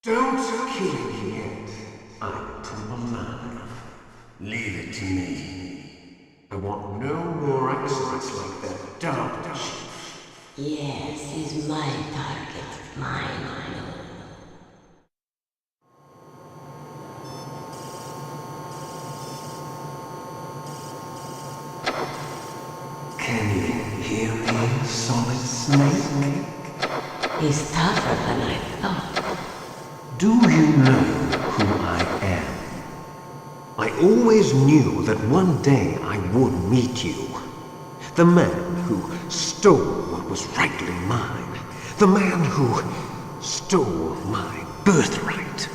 Don't kill me yet. I'm Temple Man. Leave it to me. I want no more accidents like that dark chief. Yes, he's my target. Mine. Can you hear me, Solid Snake? He's tougher than I thought. Do you know who I am? I always knew that one day I would meet you. The man who stole what was rightly mine. The man who stole my birthright.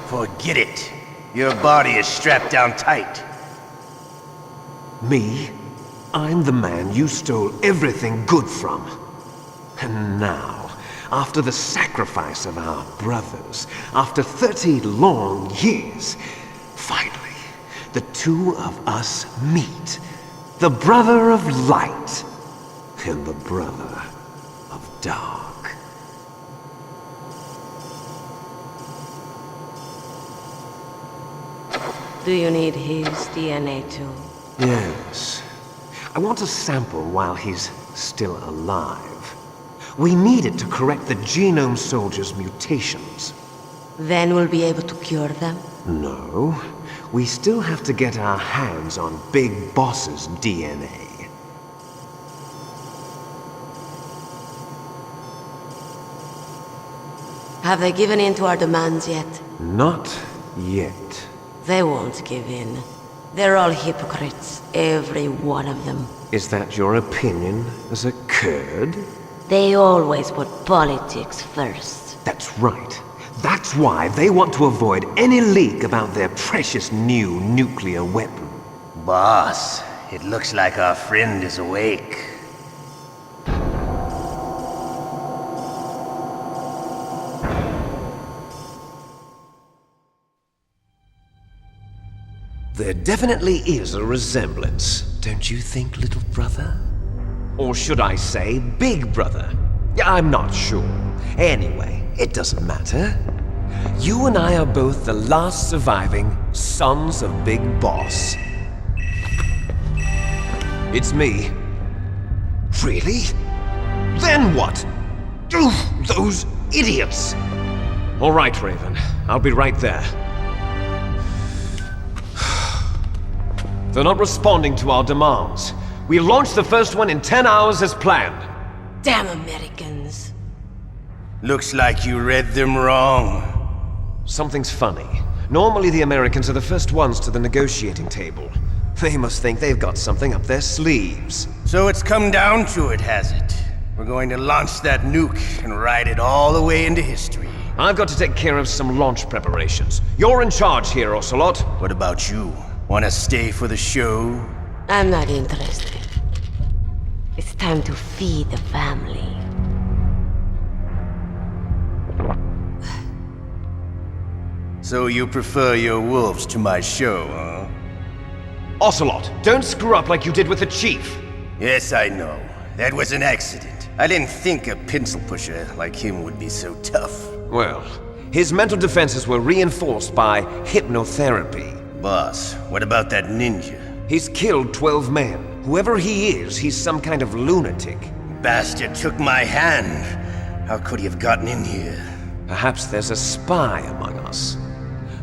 Forget it. Your body is strapped down tight. Me? I'm the man you stole everything good from. And now, after the sacrifice of our brothers, after 30 long years, finally, the two of us meet. The brother of light and the brother of dark. Do you need his DNA too? Yes. I want a sample while he's still alive. We need it to correct the Genome Soldier's mutations. Then we'll be able to cure them? No. We still have to get our hands on Big Boss's DNA. Have they given in to our demands yet? Not yet. They won't give in. They're all hypocrites, every one of them. Is that your opinion as a Kurd? They always put politics first. That's right. That's why they want to avoid any leak about their precious new nuclear weapon. Boss, it looks like our friend is awake. There definitely is a resemblance, don't you think, little brother? Or should I say, big brother? I'm not sure. Anyway, it doesn't matter. You and I are both the last surviving sons of Big Boss. It's me. Really? Then what? Those idiots! All right, Raven. I'll be right there. They're not responding to our demands. We launched the first one in 10 hours as planned. Damn Americans. Looks like you read them wrong. Something's funny. Normally the Americans are the first ones to the negotiating table. They must think they've got something up their sleeves. So it's come down to it, has it? We're going to launch that nuke and ride it all the way into history. I've got to take care of some launch preparations. You're in charge here, Ocelot. What about you? Wanna stay for the show? I'm not interested. It's time to feed the family. So you prefer your wolves to my show, huh? Ocelot, don't screw up like you did with the Chief. Yes, I know. That was an accident. I didn't think a pencil pusher like him would be so tough. Well, his mental defenses were reinforced by hypnotherapy. Boss, what about that ninja? He's killed 12 men. Whoever he is, he's some kind of lunatic. Bastard took my hand. How could he have gotten in here? Perhaps there's a spy among us.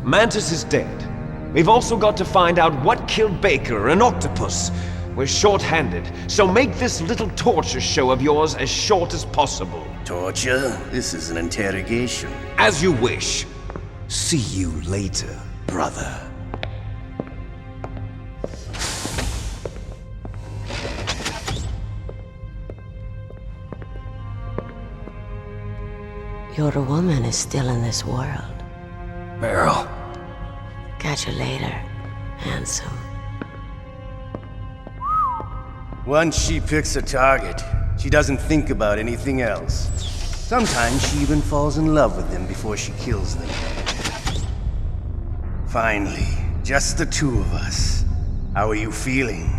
Mantis is dead. We've also got to find out what killed Baker and Octopus. We're short-handed, so make this little torture show of yours as short as possible. Torture? This is an interrogation. As you wish. See you later, brother. Your woman is still in this world. Meryl. Catch you later, handsome. Once she picks a target, she doesn't think about anything else. Sometimes she even falls in love with them before she kills them. Finally, just the two of us. How are you feeling?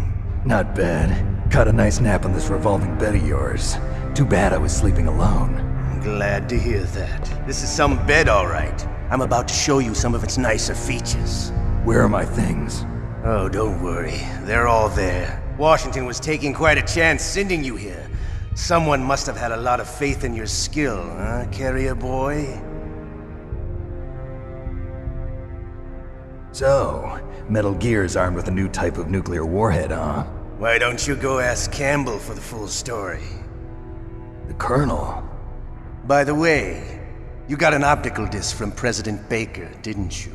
Not bad. Caught a nice nap on this revolving bed of yours. Too bad I was sleeping alone. Glad to hear that. This is some bed, all right. I'm about to show you some of its nicer features. Where are my things? Oh, don't worry. They're all there. Washington was taking quite a chance sending you here. Someone must have had a lot of faith in your skill, huh, carrier boy? So, Metal Gear's armed with a new type of nuclear warhead, huh? Why don't you go ask Campbell for the full story? The Colonel? By the way, you got an optical disc from President Baker, didn't you?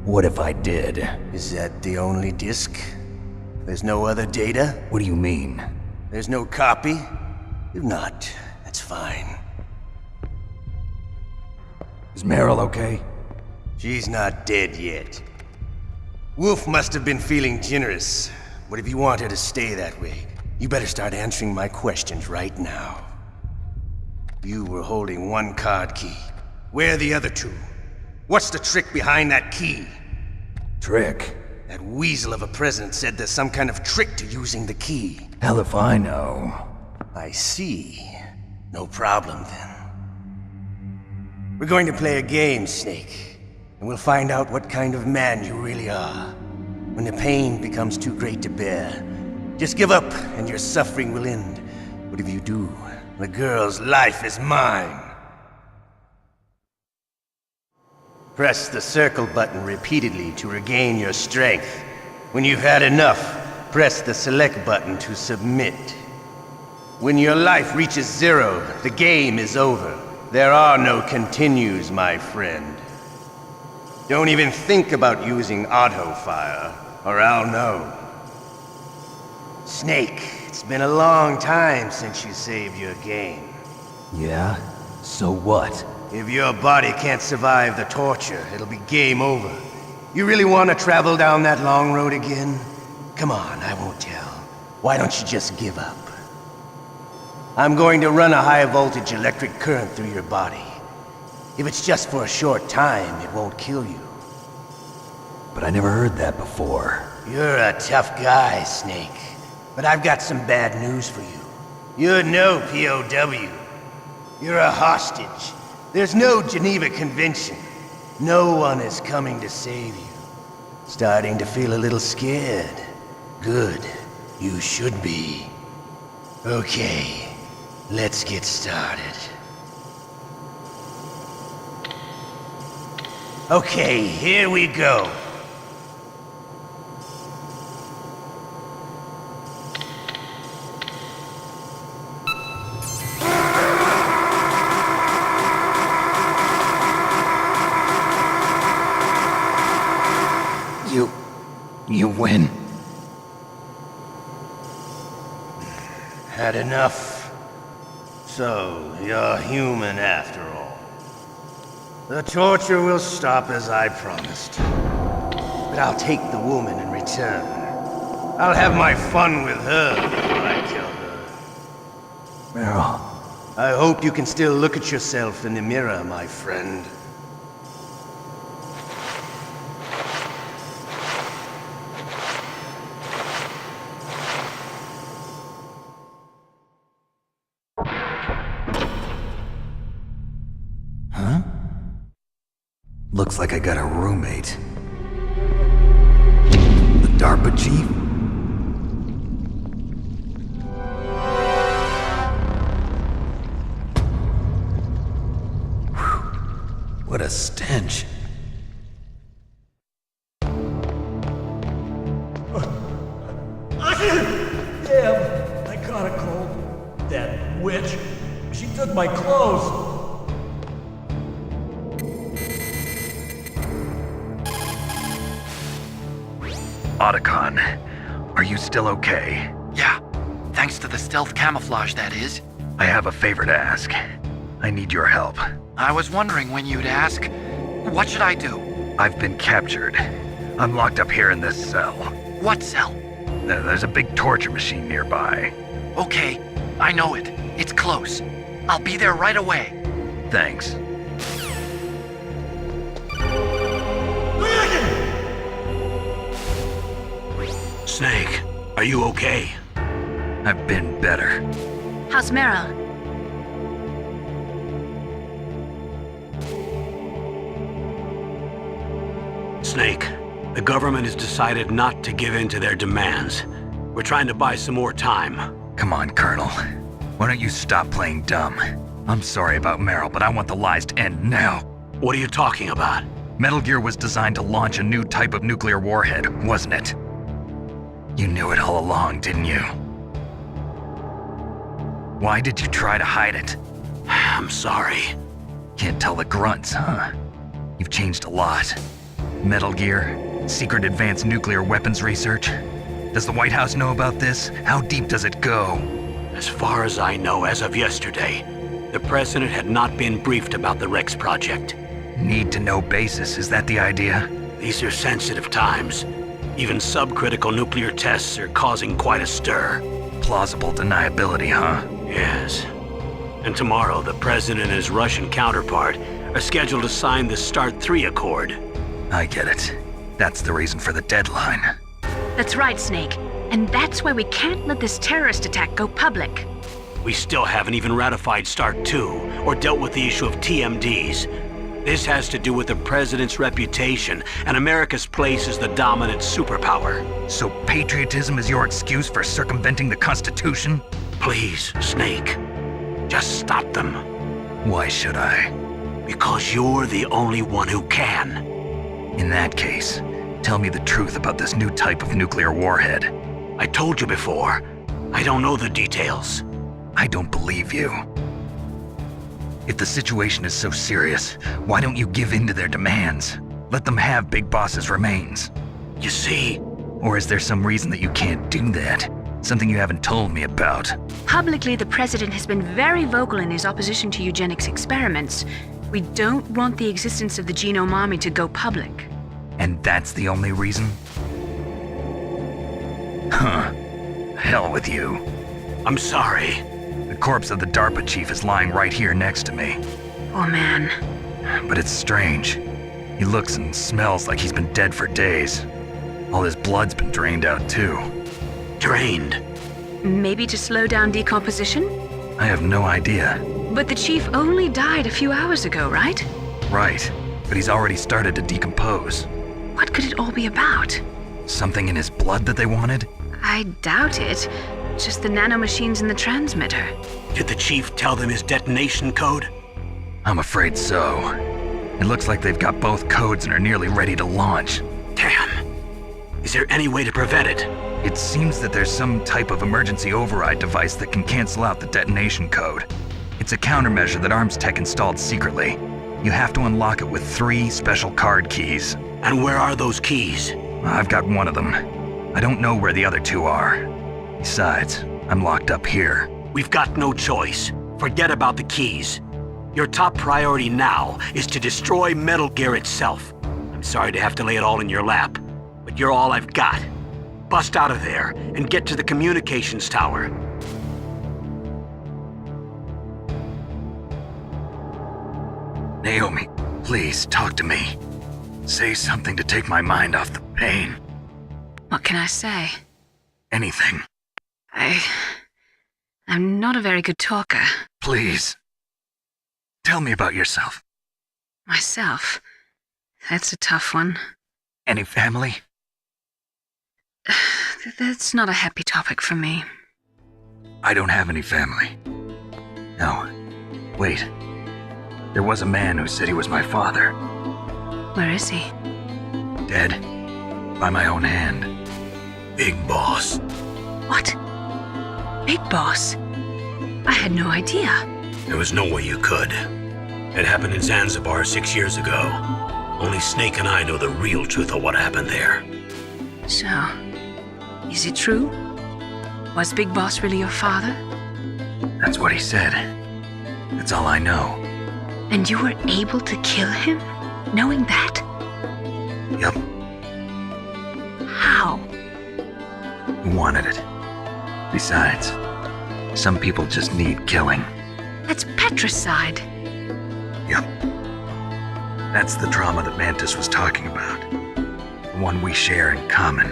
What if I did? Is that the only disc? There's no other data? What do you mean? There's no copy? If not, that's fine. Is Meryl okay? She's not dead yet. Wolf must have been feeling generous. But if you want her to stay that way, you better start answering my questions right now. You were holding one card key. Where are the other two? What's the trick behind that key? Trick? That weasel of a president said there's some kind of trick to using the key. Hell if I know. I see. No problem then. We're going to play a game, Snake. And we'll find out what kind of man you really are. When the pain becomes too great to bear, just give up and your suffering will end. But if you do, the girl's life is mine. Press the circle button repeatedly to regain your strength. When you've had enough, press the select button to submit. When your life reaches 0, the game is over. There are no continues, my friend. Don't even think about using auto-fire, or I'll know. Snake, it's been a long time since you saved your game. Yeah? So what? If your body can't survive the torture, it'll be game over. You really want to travel down that long road again? Come on, I won't tell. Why don't you just give up? I'm going to run a high-voltage electric current through your body. If it's just for a short time, it won't kill you. But I never heard that before. You're a tough guy, Snake. But I've got some bad news for you. You're no POW. You're a hostage. There's no Geneva Convention. No one is coming to save you. Starting to feel a little scared. Good. You should be. Okay, let's get started. Okay, here we go. You win. Had enough? So, you're human after all. The torture will stop as I promised. But I'll take the woman in return. I'll have my fun with her before I kill her. Meryl. I hope you can still look at yourself in the mirror, my friend. Looks like I got a roommate. The DARPA chief? Whew. What a stench. Damn, I caught a cold. That witch, she took my clothes. Otacon, are you still okay? Yeah, thanks to the stealth camouflage, that is. I have a favor to ask. I need your help. I was wondering when you'd ask. What should I do? I've been captured. I'm locked up here in this cell. What cell? There's a big torture machine nearby. Okay, I know it. It's close. I'll be there right away. Thanks. Snake, are you okay? I've been better. How's Meryl? Snake, the government has decided not to give in to their demands. We're trying to buy some more time. Come on, Colonel. Why don't you stop playing dumb? I'm sorry about Meryl, but I want the lies to end now. What are you talking about? Metal Gear was designed to launch a new type of nuclear warhead, wasn't it? You knew it all along, didn't you? Why did you try to hide it? I'm sorry. Can't tell the grunts, huh? You've changed a lot. Metal Gear, secret advanced nuclear weapons research. Does the White House know about this? How deep does it go? As far as I know, as of yesterday, the president had not been briefed about the Rex project. Need-to-know basis, is that the idea? These are sensitive times. Even subcritical nuclear tests are causing quite a stir. Plausible deniability, huh? Yes. And tomorrow, the president and his Russian counterpart are scheduled to sign the START 3 Accord. I get it. That's the reason for the deadline. That's right, Snake. And that's why we can't let this terrorist attack go public. We still haven't even ratified START 2 or dealt with the issue of TMDs. This has to do with the president's reputation and America's place as the dominant superpower. So patriotism is your excuse for circumventing the Constitution? Please, Snake, just stop them. Why should I? Because you're the only one who can. In that case, tell me the truth about this new type of nuclear warhead. I told you before, I don't know the details. I don't believe you. If the situation is so serious, why don't you give in to their demands? Let them have Big Boss's remains. You see? Or is there some reason that you can't do that? Something you haven't told me about. Publicly, the president has been very vocal in his opposition to eugenics experiments. We don't want the existence of the genome army to go public. And that's the only reason? Huh. Hell with you. I'm sorry. The corpse of the DARPA chief is lying right here next to me. Poor man. But it's strange. He looks and smells like he's been dead for days. All his blood's been drained out too. Drained? Maybe to slow down decomposition? I have no idea. But the chief only died a few hours ago, right? Right, but he's already started to decompose. What could it all be about? Something in his blood that they wanted? I doubt it. Just the nanomachines in the transmitter. Did the chief tell them his detonation code? I'm afraid so. It looks like they've got both codes and are nearly ready to launch. Damn. Is there any way to prevent it? It seems that there's some type of emergency override device that can cancel out the detonation code. It's a countermeasure that Arms Tech installed secretly. You have to unlock it with 3 special card keys. And where are those keys? I've got one of them. I don't know where the other 2 are. Besides, I'm locked up here. We've got no choice. Forget about the keys. Your top priority now is to destroy Metal Gear itself. I'm sorry to have to lay it all in your lap, but you're all I've got. Bust out of there and get to the communications tower. Naomi, please talk to me. Say something to take my mind off the pain. What can I say? Anything. I'm not a very good talker. Please. Tell me about yourself. Myself? That's a tough one. Any family? That's not a happy topic for me. I don't have any family. No. Wait. There was a man who said he was my father. Where is he? Dead. By my own hand. Big Boss. What? Big Boss? I had no idea. There was no way you could. It happened in Zanzibar 6 years ago. Only Snake and I know the real truth of what happened there. So, is it true? Was Big Boss really your father? That's what he said. That's all I know. And you were able to kill him, knowing that? Yup. How? He wanted it. Besides, some people just need killing. That's patricide. Yup. That's the trauma that Mantis was talking about. The one we share in common.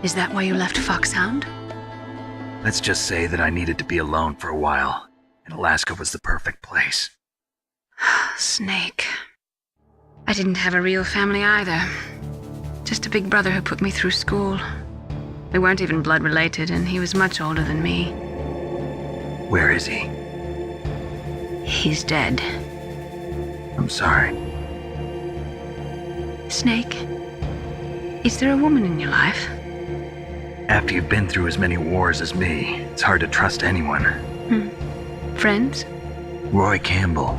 Is that why you left Foxhound? Let's just say that I needed to be alone for a while, and Alaska was the perfect place. Snake. I didn't have a real family either. Just a big brother who put me through school. We weren't even blood related, and he was much older than me. Where is he? He's dead. I'm sorry. Snake, is there a woman in your life? After you've been through as many wars as me, it's hard to trust anyone. Friends? Roy Campbell.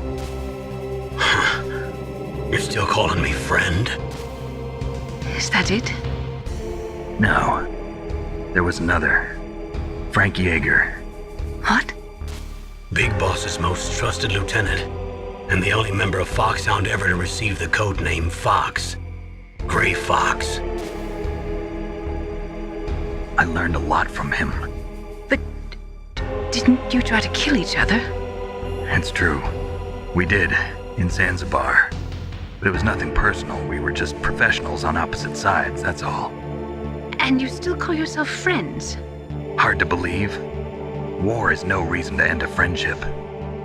You're still calling me friend? Is that it? No. There was another. Frank Yeager. What? Big Boss's most trusted lieutenant, and the only member of Foxhound ever to receive the code name Fox. Gray Fox. I learned a lot from him. But didn't you try to kill each other? It's true. We did, in Zanzibar. But it was nothing personal. We were just professionals on opposite sides, that's all. And you still call yourself friends? Hard to believe. War is no reason to end a friendship.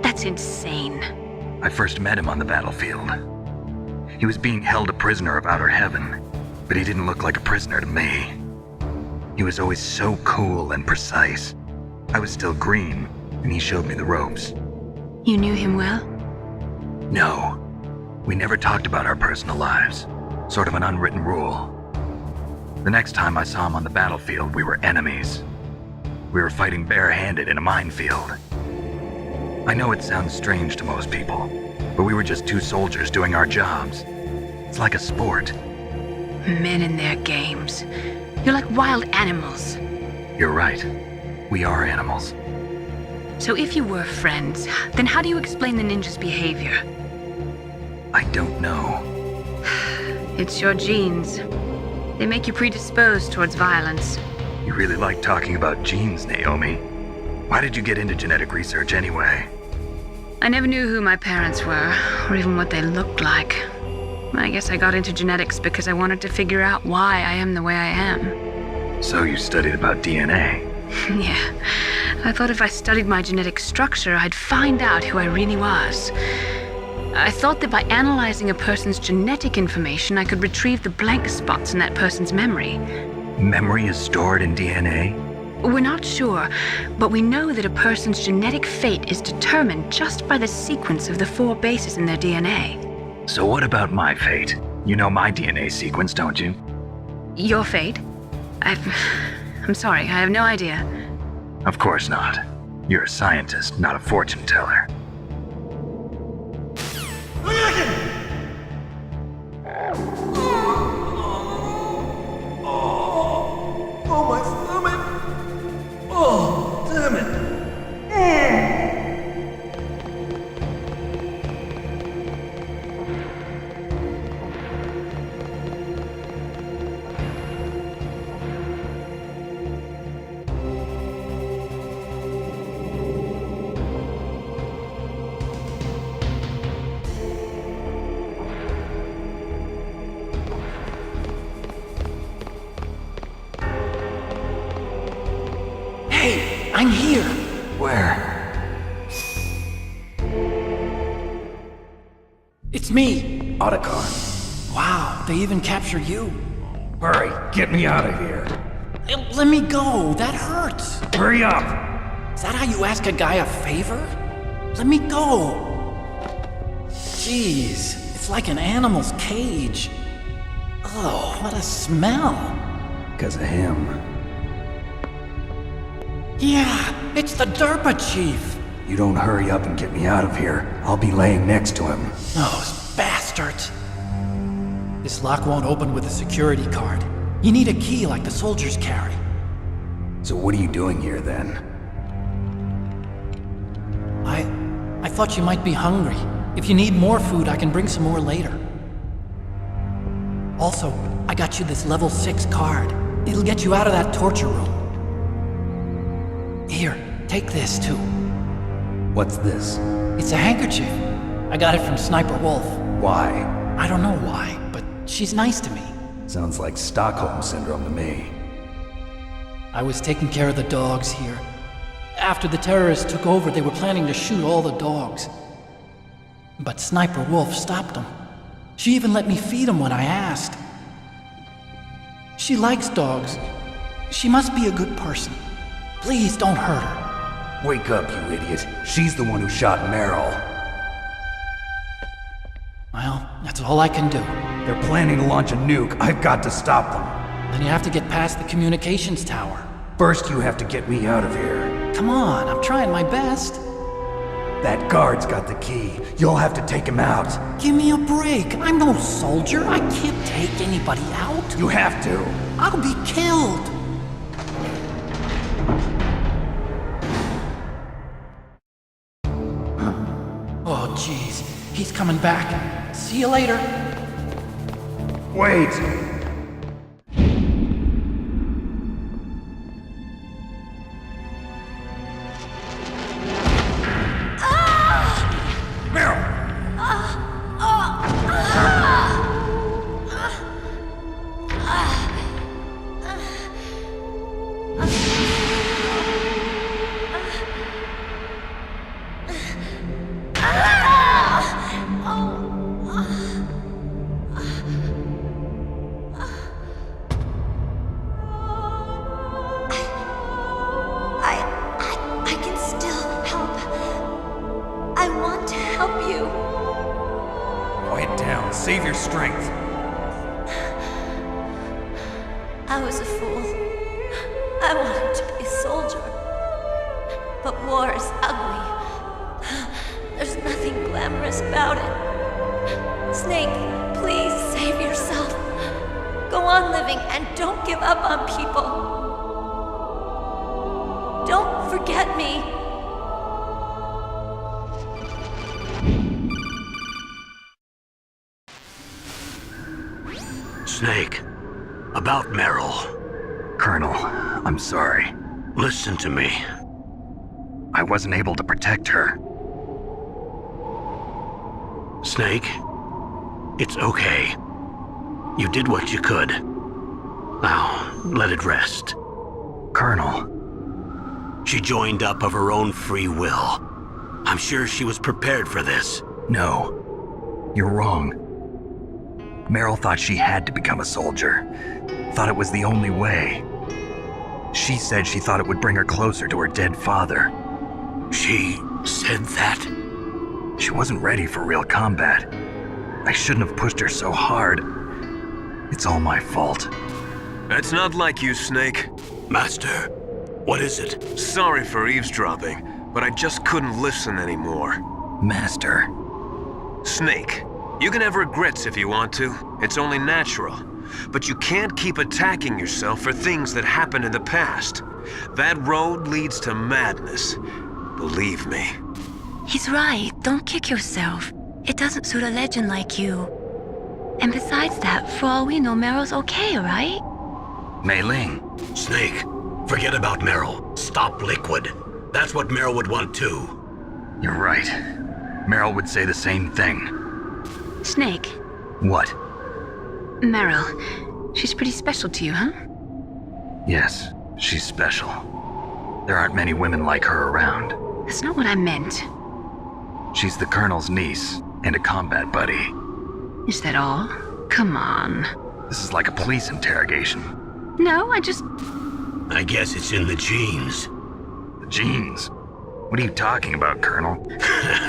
That's insane. I first met him on the battlefield. He was being held a prisoner of outer heaven, but he didn't look like a prisoner to me. He was always so cool and precise. I was still green, and he showed me the ropes. You knew him well? No. We never talked about our personal lives. Sort of an unwritten rule. The next time I saw him on the battlefield, we were enemies. We were fighting barehanded in a minefield. I know it sounds strange to most people, but we were just two soldiers doing our jobs. It's like a sport. Men and their games. You're like wild animals. You're right. We are animals. So if you were friends, then how do you explain the ninja's behavior? I don't know. It's your genes. They make you predisposed towards violence. You really like talking about genes, Naomi. Why did you get into genetic research anyway? I never knew who my parents were, or even what they looked like. I guess I got into genetics because I wanted to figure out why I am the way I am. So you studied about DNA? Yeah. I thought if I studied my genetic structure, I'd find out who I really was. I thought that by analyzing a person's genetic information, I could retrieve the blank spots in that person's memory. Memory is stored in DNA? We're not sure, but we know that a person's genetic fate is determined just by the sequence of the 4 bases in their DNA. So what about my fate? You know my DNA sequence, don't you? Your fate? I'm sorry, I have no idea. Of course not. You're a scientist, not a fortune teller. Oh, my stomach! Oh, damn it! Hey, I'm here! Where? It's me, Otacon. Wow, they even captured you. Hurry, get me out of here. Let me go, that hurts. Hurry up! Is that how you ask a guy a favor? Let me go. Jeez, it's like an animal's cage. Oh, what a smell. Because of him. Yeah, it's the Derpa Chief. You don't hurry up and get me out of here, I'll be laying next to him. Those bastards. This lock won't open with a security card. You need a key like the soldiers carry. So what are you doing here then? I thought you might be hungry. If you need more food, I can bring some more later. Also, I got you this level 6 card. It'll get you out of that torture room. Here, take this too. What's this? It's a handkerchief. I got it from Sniper Wolf. Why? I don't know why, but she's nice to me. Sounds like Stockholm Syndrome to me. I was taking care of the dogs here. After the terrorists took over, they were planning to shoot all the dogs. But Sniper Wolf stopped them. She even let me feed him when I asked. She likes dogs. She must be a good person. Please don't hurt her. Wake up, you idiot. She's the one who shot Meryl. Well, that's all I can do. They're planning to launch a nuke. I've got to stop them. Then you have to get past the communications tower. First, you have to get me out of here. Come on, I'm trying my best. That guard's got the key. You'll have to take him out. Give me a break. I'm no soldier. I can't take anybody out. You have to. I'll be killed. Oh, jeez. He's coming back. See you later. Wait! I can still help. I want to help you. Quiet down. Save your strength. I was a fool. I wanted to be a soldier. But war is ugly. There's nothing glamorous about it. Snake, please save yourself. Go on living and don't give up on people. Don't forget me. Snake, about Meryl. Colonel, I'm sorry. Listen to me. I wasn't able to protect her. Snake, it's okay. You did what you could. Now, let it rest. Colonel. She joined up of her own free will. I'm sure she was prepared for this. No. You're wrong. Meryl thought she had to become a soldier. Thought it was the only way. She said she thought it would bring her closer to her dead father. She said that? She wasn't ready for real combat. I shouldn't have pushed her so hard. It's all my fault. That's not like you, Snake. Master, what is it? Sorry for eavesdropping, but I just couldn't listen anymore. Master. Snake, you can have regrets if you want to. It's only natural. But you can't keep attacking yourself for things that happened in the past. That road leads to madness. Believe me. He's right. Don't kick yourself. It doesn't suit a legend like you. And besides that, for all we know, Meryl's okay, right? Mei Ling. Snake, forget about Meryl. Stop Liquid. That's what Meryl would want too. You're right. Meryl would say the same thing. Snake. What? Meryl. She's pretty special to you, huh? Yes, she's special. There aren't many women like her around. That's not what I meant. She's the Colonel's niece and a combat buddy. Is that all? Come on. This is like a police interrogation. No, I guess it's in the genes. The genes? What are you talking about, Colonel?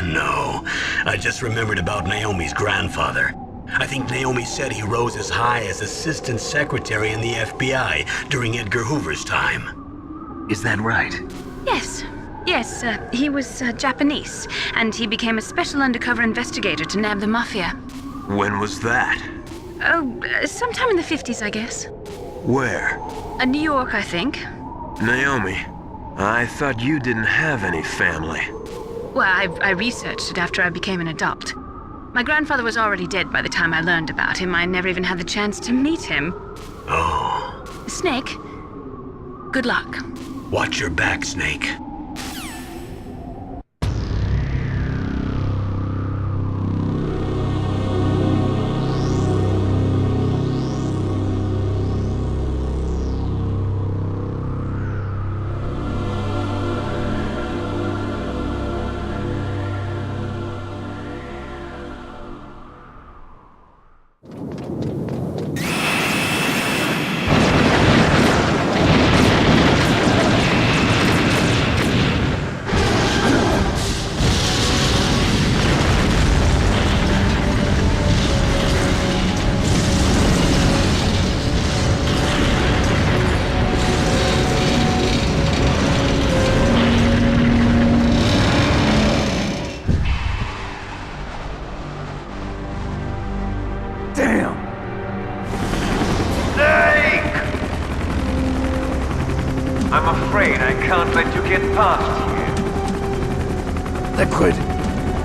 No, I just remembered about Naomi's grandfather. I think Naomi said he rose as high as assistant secretary in the FBI during Edgar Hoover's time. Is that right? Yes. Yes, he was Japanese, and he became a special undercover investigator to nab the mafia. When was that? Oh, sometime in the 50s, I guess. Where? New York, I think. Naomi, I thought you didn't have any family. Well, I researched it after I became an adult. My grandfather was already dead by the time I learned about him. I never even had the chance to meet him. Oh. Snake, good luck. Watch your back, Snake.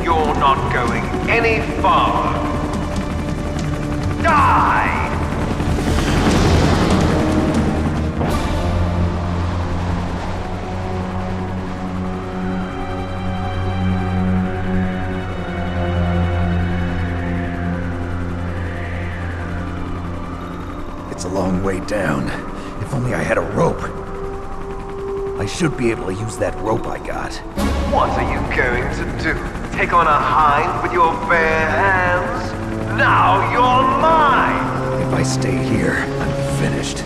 You're not going any farther. Die! It's a long way down. If only I had a rope. I should be able to use that rope I got. What are you going to do? Take on a hind with your bare hands? Now you're mine! If I stay here, I'm finished.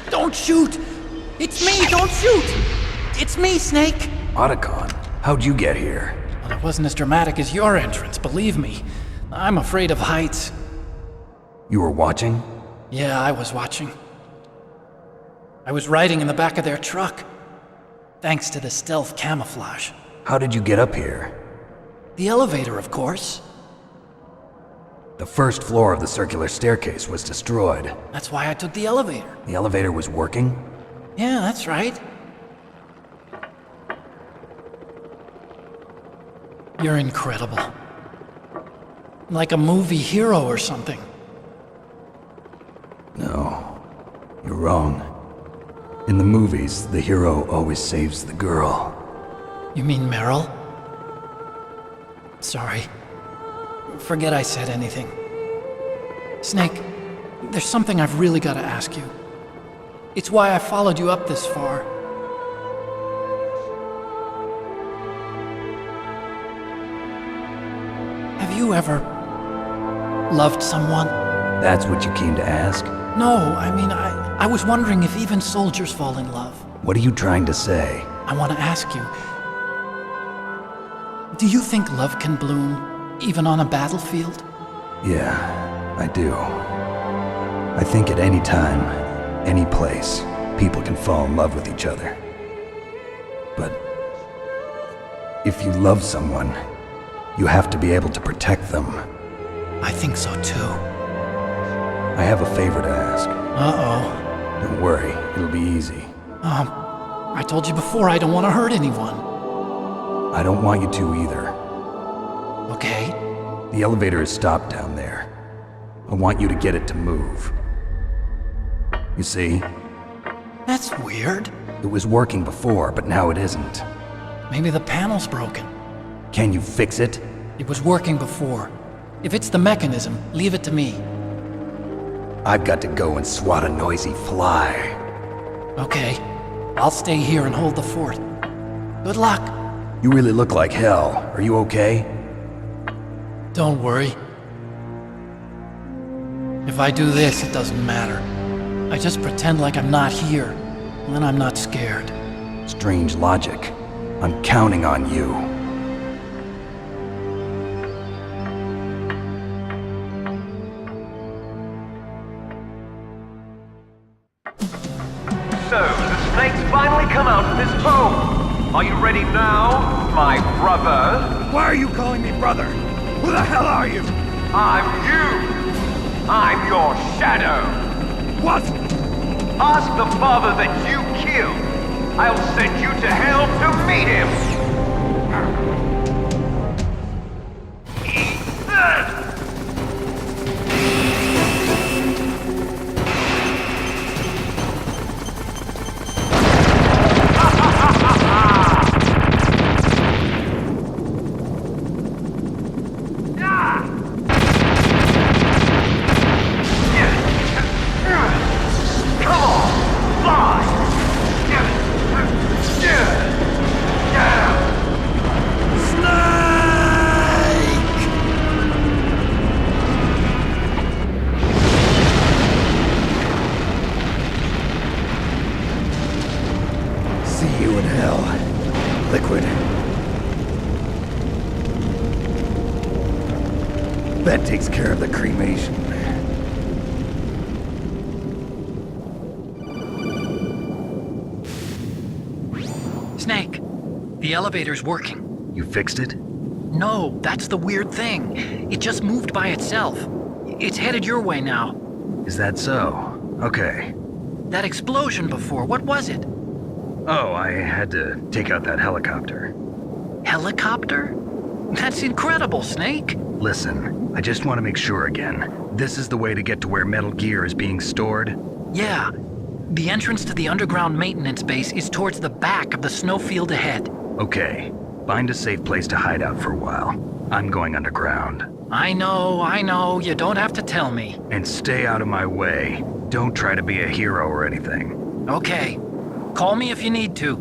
Don't shoot! It's me, don't shoot! It's me, Snake! Otacon, how'd you get here? Well, it wasn't as dramatic as your entrance, believe me. I'm afraid of heights. You were watching? Yeah, I was watching. I was riding in the back of their truck. Thanks to the stealth camouflage. How did you get up here? The elevator, of course. The first floor of the circular staircase was destroyed. That's why I took the elevator. The elevator was working? Yeah, that's right. You're incredible. Like a movie hero or something. No, you're wrong. In the movies, the hero always saves the girl. You mean Meryl? Sorry. Forget I said anything. Snake, there's something I've really got to ask you. It's why I followed you up this far. Have you ever loved someone? That's what you came to ask? No, I mean, I was wondering if even soldiers fall in love. What are you trying to say? I want to ask you, do you think love can bloom, even on a battlefield? Yeah, I do. I think at any time, any place, people can fall in love with each other. But if you love someone, you have to be able to protect them. I think so too. I have a favor to ask. Uh-oh. Don't worry, it'll be easy. I told you before I don't want to hurt anyone. I don't want you to either. Okay. The elevator is stopped down there. I want you to get it to move. You see? That's weird. It was working before, but now it isn't. Maybe the panel's broken. Can you fix it? It was working before. If it's the mechanism, leave it to me. I've got to go and swat a noisy fly. Okay. I'll stay here and hold the fort. Good luck. You really look like hell. Are you okay? Don't worry. If I do this, it doesn't matter. I just pretend like I'm not here, and then I'm not scared. Strange logic. I'm counting on you. So, the snake's finally come out of his home. Are you ready now, my brother? Why are you calling me brother? Who the hell are you? I'm you. I'm your shadow. What? Ask the father that you killed. I'll send you to hell to meet him. Eat this! Come on, fly! Yeah! liquid. That takes care of the cremation. Snake, the elevator's working. You fixed it? No, that's the weird thing. It just moved by itself. It's headed your way now. Is that so? Okay. That explosion before, what was it? Oh, I had to take out that helicopter. Helicopter? That's incredible, Snake. Listen, I just want to make sure again. This is the way to get to where Metal Gear is being stored? Yeah. The entrance to the underground maintenance base is towards the back of the snowfield ahead. Okay. Find a safe place to hide out for a while. I'm going underground. I know. You don't have to tell me. And stay out of my way. Don't try to be a hero or anything. Okay. Call me if you need to.